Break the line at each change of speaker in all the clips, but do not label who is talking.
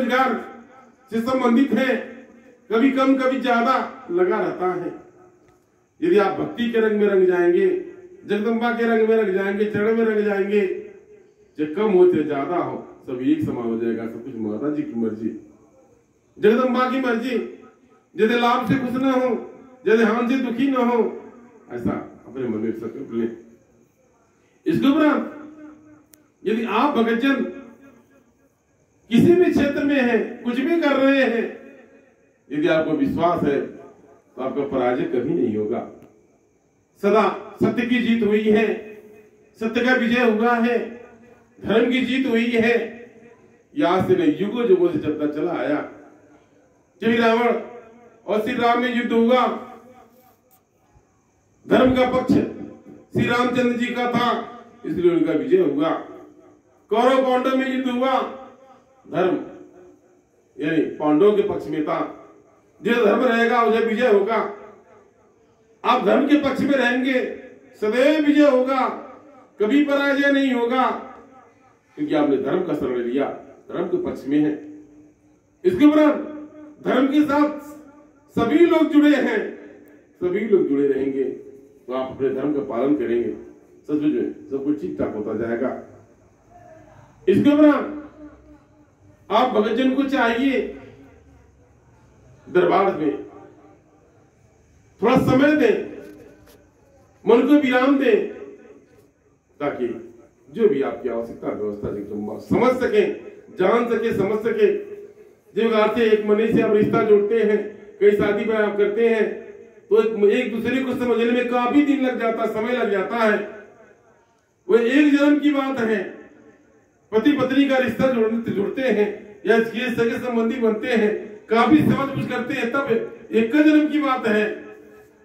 रोजगार से संबंधित है, कभी कम कभी ज्यादा लगा रहता है। यदि आप भक्ति के रंग में रंग जाएंगे, जगदम्बा के रंग में रंग जाएंगे, चरण में रंग जाएंगे, चाहे कम हो चाहे ज्यादा हो, सब एक समान हो जाएगा। सब कुछ माता जी की मर्जी, जगदम्बा की मर्जी। यदि लाभ से खुश न हो, यदि हानि से दुखी न हो, ऐसा अपने मन में संकल्प लें। इसके उपरांत यदि आप भक्तजन किसी भी क्षेत्र में हैं, कुछ भी कर रहे हैं, यदि आपको विश्वास है तो आपका पराजय कभी नहीं होगा। सदा सत्य की जीत हुई है, सत्य का विजय हुआ है, धर्म की जीत हुई है। यहां से नहीं, युगों युगों से चलता चला आया। जब रावण और श्री राम में युद्ध हुआ, धर्म का पक्ष श्री रामचंद्र जी का था, इसलिए उनका विजय हुआ। कौरव पांडव में युद्ध हुआ, धर्म यानी पांडवों के पक्ष में था। जो धर्म रहेगा उसे विजय होगा। आप धर्म के पक्ष में रहेंगे, सदैव विजय होगा, कभी पराजय नहीं होगा, क्योंकि आपने धर्म का शरण लिया, धर्म के पक्ष में है। इसके उपरांत धर्म के साथ सभी लोग जुड़े हैं, सभी लोग जुड़े रहेंगे, तो आप अपने धर्म का पालन करेंगे, सच में सब कुछ ठीक ठाक होता जाएगा। इसके उपरांत आप भक्तजन को चाहिए दरबार में थोड़ा समय दें, मन को विराम दें, ताकि जो भी आपकी आवश्यकता व्यवस्था समझ सके, जान सके, समझ सके। जिस प्रकार से एक मनी से आप रिश्ता जोड़ते हैं, कई शादी ब्याह आप करते हैं, तो एक दूसरे को समझने में काफी दिन लग जाता, समय लग जाता है। वो एक जन्म की बात है। पति पत्नी का रिश्ता जुड़ते हैं या ये सगे संबंधी बनते हैं, काफी समझ बुझ करते हैं, तब एक जन्म की बात है।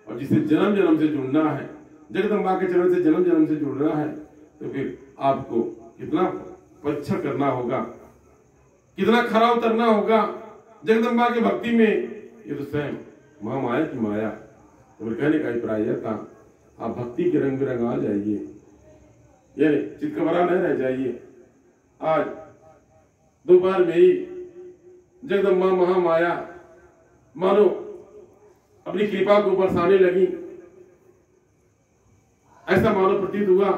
और जिसे जन्म जन्म से जुड़ना है, जगदम्बा के चरण से जन्म जन्म से जुड़ना है, तो फिर आपको कितना परीक्षा करना होगा, कितना खरा उतरना होगा जगदम्बा की भक्ति में। ये तो स्वयं महामाया की माया। तो कहने का अभिप्राय था, आप भक्ति के रंग में रंगा जाइए, ये चितकबरा नहीं रह जाइए। आज दोपहर में ही जगदम्बा महामाया मानो अपनी कृपा को बरसाने लगी। ऐसा मानो प्रतीत हुआ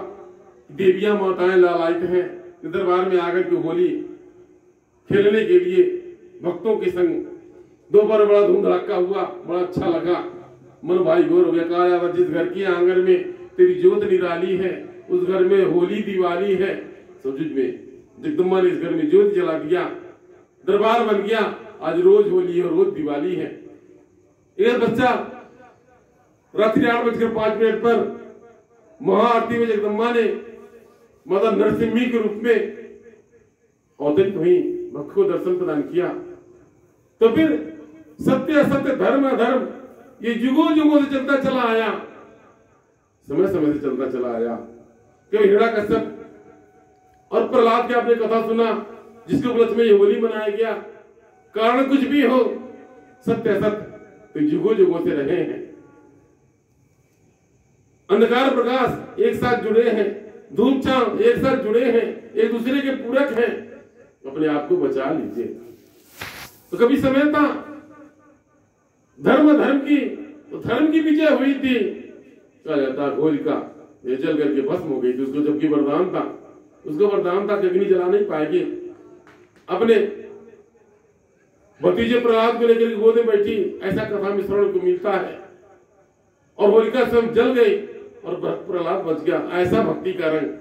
देवियां माताएं लालायित हैं, दरबार में आकर के होली खेलने के लिए भक्तों के संग दोपहर बड़ा धूम धड़ाका हुआ, बड़ा अच्छा लगा। मन भाई गौर हो गया। कहा यार, जिस घर के आंगन में तेरी ज्योत निराली है, उस घर में होली दिवाली है। सचुज में जगदम्बा ने इस घर में ज्योत जला दिया, दरबार बन गया। आज रोज होली है और रोज दिवाली है। एक बच्चा रात्रि 8:05 पर महाआरती में जगदम्बा ने माता नरसिम्ही के रूप में अवतरित हुई, भक्त को दर्शन प्रदान किया। तो फिर सत्य असत्य, धर्म अधर्म, ये युगों युगों से चलता चला आया, समय समय से चलता चला आया। कभी हिरण्याकश्यप और प्रहलाद की आपने कथा सुना, जिसके उपलक्ष्य में ये होली मनाया गया। कारण कुछ भी हो, सत्य असत्य तो युगों युगों से रहे हैं। अंधकार प्रकाश एक साथ जुड़े हैं, धूप छांव एक साथ जुड़े हैं, एक दूसरे के पूरक हैं। अपने आप को बचा लीजिए। तो कभी समय था धर्म धर्म की, तो धर्म की विजय हुई थी। कहा जाता होलिका ये जल करके भस्म हो गई थी, उसको जबकि वरदान था, उसको वरदान था कि अग्नि जला नहीं पाएगी। अपने भतीजे प्रहलाद को लेकर गोद में बैठी, ऐसा कथा में श्रवण को मिलता है। और होलिका स्वयं जल गई और प्रहलाद बच गया। ऐसा भक्ति का रंग,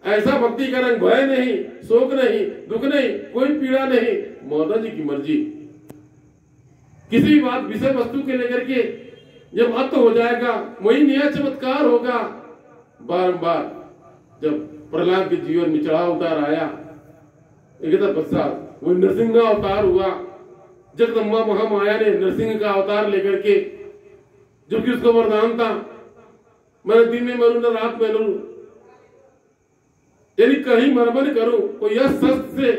ऐसा भक्ति का रंग, भय नहीं, शोक नहीं, दुख नहीं, कोई पीड़ा नहीं, माता जी की मर्जी। किसी भी बात विषय वस्तु के लेकर के जब अंत हो जाएगा, वही नया चमत्कार होगा। बारंबार जब प्रहलाद के जीवन में चढ़ाव उतार आया, एक पश्चात वो नरसिंह का अवतार हुआ। जगदम्बा महामाया ने नरसिंह का अवतार लेकर के, जो कि उसको वरदान था, मैं दिन में मरूं न रात में मरूं, यानी कहीं मरमर करूं, कोई यश शस्त्र से,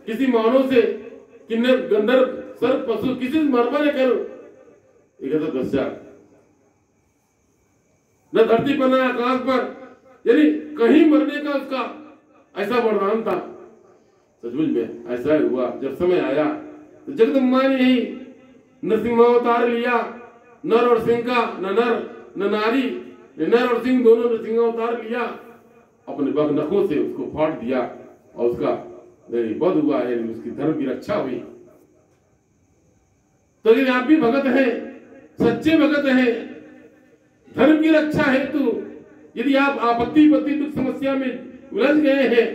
किसी मानव से, किन्नर गंधर्व सर्प पशु, किसी से मरमर करूं। एक पश्चात न धरती पर न आकाश पर, यानी कहीं मरने का उसका ऐसा वरदान था। सचमुच में ऐसा हुआ। जब समय आया तो जगदम्बा ने यही नरसिंहावतार लिया, नर और सिंह का, न नर न नारी, नर और सिंह दोनों नरसिंहावतार लिया, अपने बग नखों से उसको फाड़ दिया और उसका वध हुआ है, उसकी धर्म की रक्षा हुई। तो यदि आप भी भगत हैं, सच्चे भगत हैं, धर्म की रक्षा हेतु यदि आप आपत्ति दुख समस्या में उलझ गए हैं,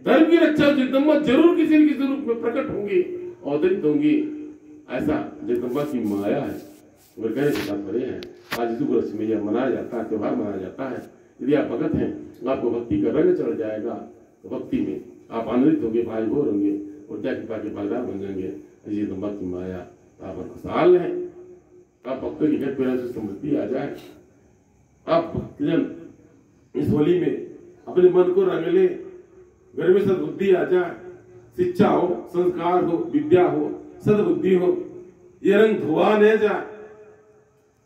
धर्म की रक्षा जगदम्बा जरूर किसी न किसी रूप में प्रकट होंगी, अवतरित होंगी। ऐसा जगदम्बा की माया है। और कहने के तात्पर्य है आज यीशु क्रिस्त में यह मनाया जाता है, त्योहार मनाया जाता है। यदि आप भगत हैं, आपको भक्ति का रंग चढ़ जाएगा, तो भक्ति में आप आनंदित होंगे, भाई भोर होंगे और क्या कृपा के भागीदार बन जाएंगे। जगदम्बा की माया आप खुशहाल है। आप भक्तों की घर पर समृद्धि आ जाए। आप भक्तजन इस होली में अपने मन को रंग ले, घर में सद्बुद्धि आ जाए, शिक्षा हो, संस्कार हो, विद्या हो, सद्बुद्धि हो, ये रंग धुआ नहीं जाए।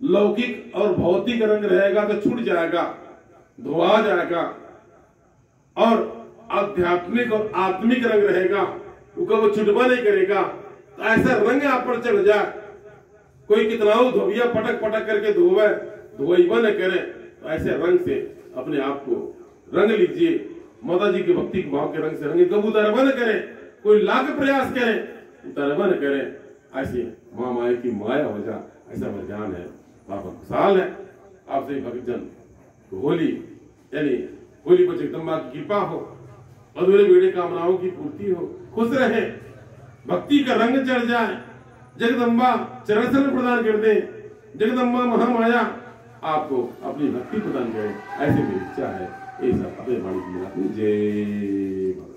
लौकिक और भौतिक रंग रहेगा तो छूट जाएगा, धुआ जाएगा, और आध्यात्मिक और आत्मिक रंग रहेगा, वो छुटवा नहीं करेगा। तो ऐसा रंग आप पर चढ़ जाए, कोई कितना धोबिया पटक पटक करके धोवे, धोइबा न करे, तो ऐसे रंग से अपने आप को रंग लीजिए। माता जी के भक्ति के भाव के रंग से रंगे, कब उतारबा न करे, कोई लाख प्रयास करे उतारबा न करे, ऐसे माँ माया की माया हो जा, ऐसा वरदान है। आप खुशहाल है। आपसे भक्तजन होली यानी होली पर जगदम्बा की कृपा हो, अधूरे बेड़े कामनाओं की पूर्ति हो, खुश रहे, भक्ति का रंग चढ़ जाए, जगदम्बा चरण शरण प्रदान कर दे, जगदम्बा महामाया आपको अपनी भक्ति प्रदान करे, ऐसे मेरी इच्छा है। ऐसा अपने वाणी की जय।